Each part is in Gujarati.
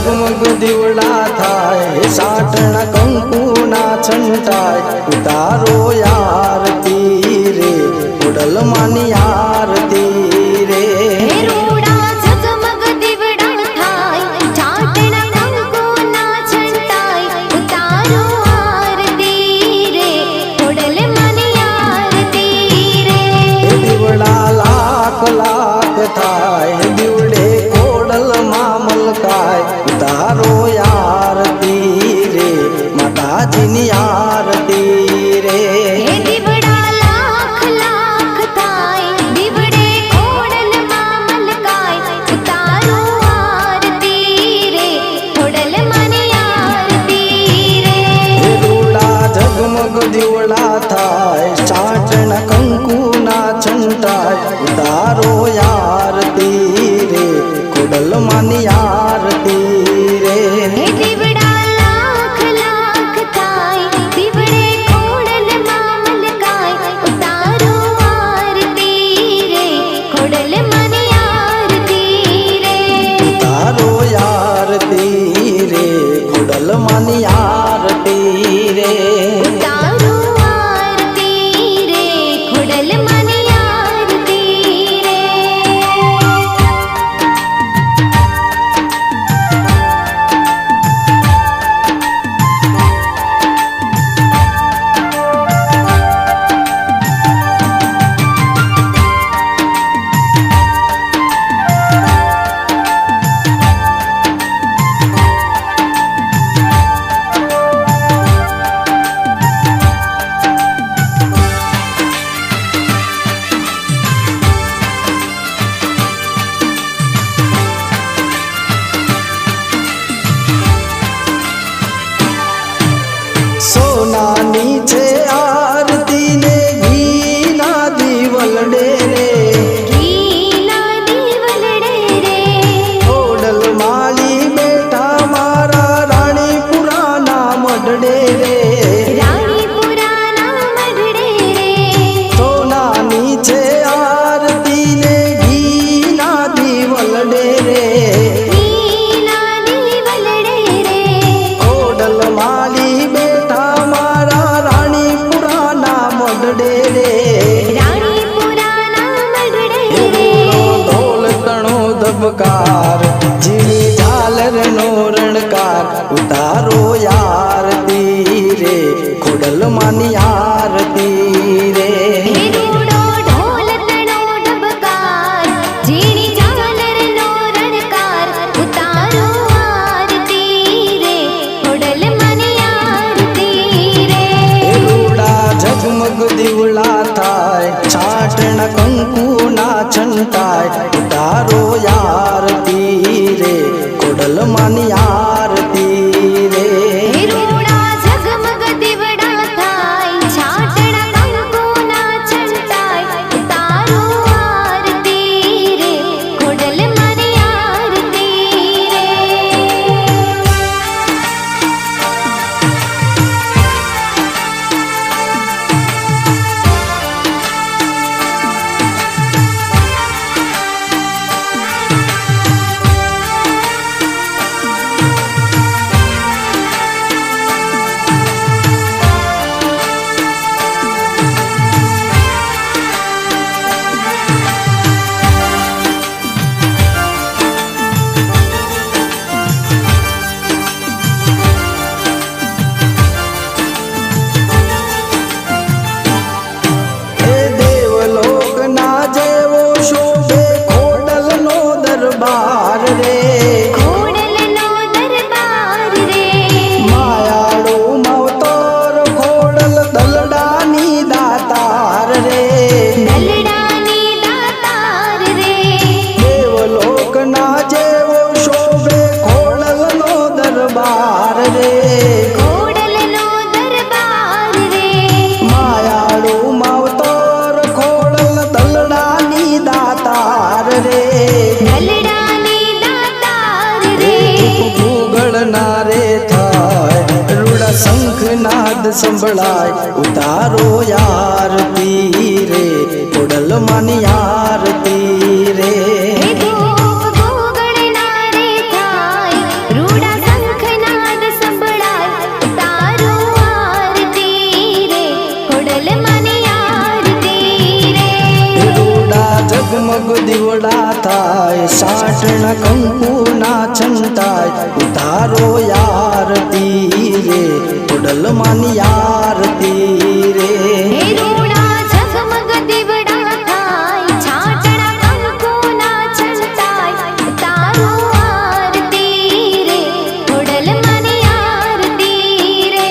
ઝગમગ દીવડા થાય સાટણા કંકુના છંટાય ઉતારો આરતી રે ખોડલ માની આરતી રે લાખ થાય દીવડે ખોડલ માં મલકાય ઉતારો આરતી રે માતાજીની આરતી રે દીવડા લાખ લાખ થાય દીવડે ખોડલ માં મલકાય ઉતારો આરતી રે ખોડલ માની આરતી રે રૂડા ઝગમગ દીવડા થાય ચાટણ કંકુના છંટાય ઉતારો આરતી રે ખોડલ માની આરતી રે દીવડા લાખ લાખ થાય દીવડે ખોડલ માં મલકાય ઉતારો આરતી રે ખોડલ માની આરતી રે ઉતારો આરતી રે ખોડલ માની આરતી રે ઉતારો આરતી રે ખોડલ માની આરતી રે સોનાની છે આરતી ને ઘીના દીવલડે રે ઘીના દીવલડે રે ખોડલ માળી બેઠા મારા રાણીપુરાના મઢડે રે રાણીપુરાના મઢડે રે સોનાની છે આરતી ને ઘીના દીવલડે રે ઘીના દીવલડે રે ખોડલ માળી બેઠા મારા રાણીપુરાના મઢડે રે રાણીપુરાના મઢડે રે ઢોલ તણો ધબકાર ઝીણી ઝાલરનો રણકાર ઉતારો આરતી રે ખોડલ માની આરતી રે રૂડો ઢોલ તણો ડબકાર ઝીણી ઝાલરનો રણકાર ઉતારો આરતી રે ખોડલ માની આરતી રે રૂડા ઝગમગ દીવડા થાય છાટણ કંકુના છંટાય ઉતારો આરતી રે ખોડલ માની આરતી રે રૂડા ઝગમગ દીવડા થાય છાટણા કંકુના છંટાય ઉતારો આરતી રે ખોડલ માની આરતી રે એ દેવલોકના જેવો શોભે ખોડલનો દરબાર રે ખોડલનો દરબાર રે માયાળો મવતર ખોડલ દલડાની દાતાર રે દલડાની દાતાર રે દેવલોકના જેવો શોભે ખોડલનો દરબાર રે ખોડલનો દરબાર રે માયાળો મવતર ખોડલ દલડાની દાતાર રે દલડાની દાતાર રે ભૂગળના રે થાય રૂડા શંખનાદ સંભળાય ઉતારો આરતી રે ખોડલ માની આરતી રે ધૂપ ગોગળના રે થાય રૂડા કંકુના છંટાય ઉતારો આરતી રે ખોડલમાની આરતી રે હે રૂડા ઝગમગ દીવડા થાય છાટણા કંકુના છંટાય ઉતારો આરતી રે ખોડલમાની આરતી રે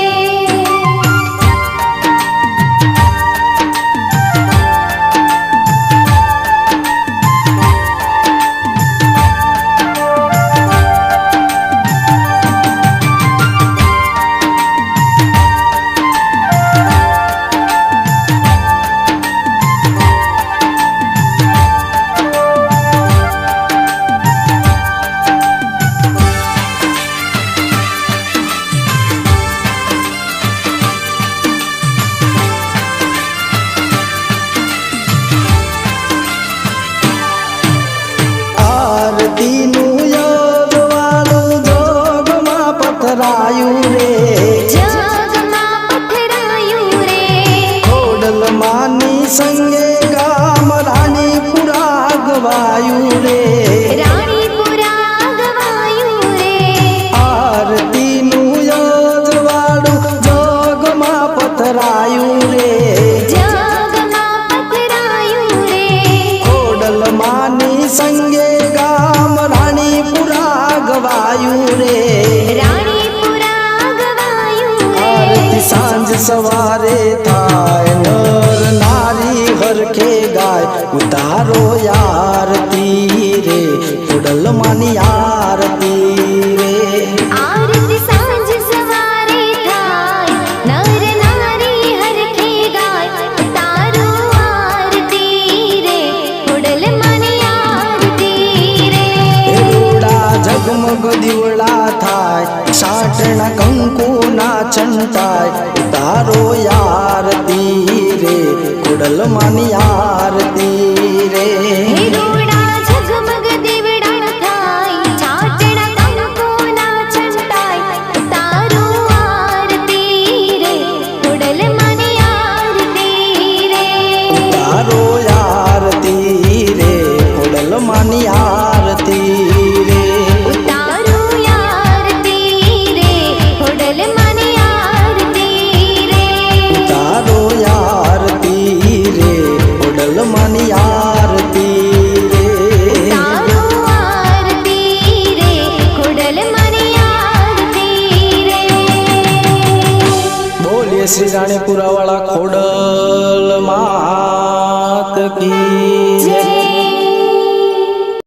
આરતીનું યોગવાળું જોગમાં પથરાયું રે જગમાં પથરાયું રે ખોડલમાની સંગે ગામ રાણીપુરા ગવાયું રે રાણીપુરા ગવાયું રે આરતીનું યોગવાળું જોગમાં પથરાયું રે જગમાં પથરાયું રે ખોડલમાની સંગે ગામ રાણીપુરા ગવાયું રે રાણીપુરા ગવાયું રે આરતી સાંજ સવારે થાય નર નારી હરખે ગાય ઉતારો આરતી રે ખોડલમાની આરતી રે આરતી સાંજ સવારે થાય નર નારી હરખે ગાય ઉતારો આરતી રે ખોડલમાની આરતી રે રૂડા ઝગમગ દીવડા થાય સાટણા કંકુના છંટાય ઉતારો આરતી રે ખોડલમાની આરતી રે હે રૂડા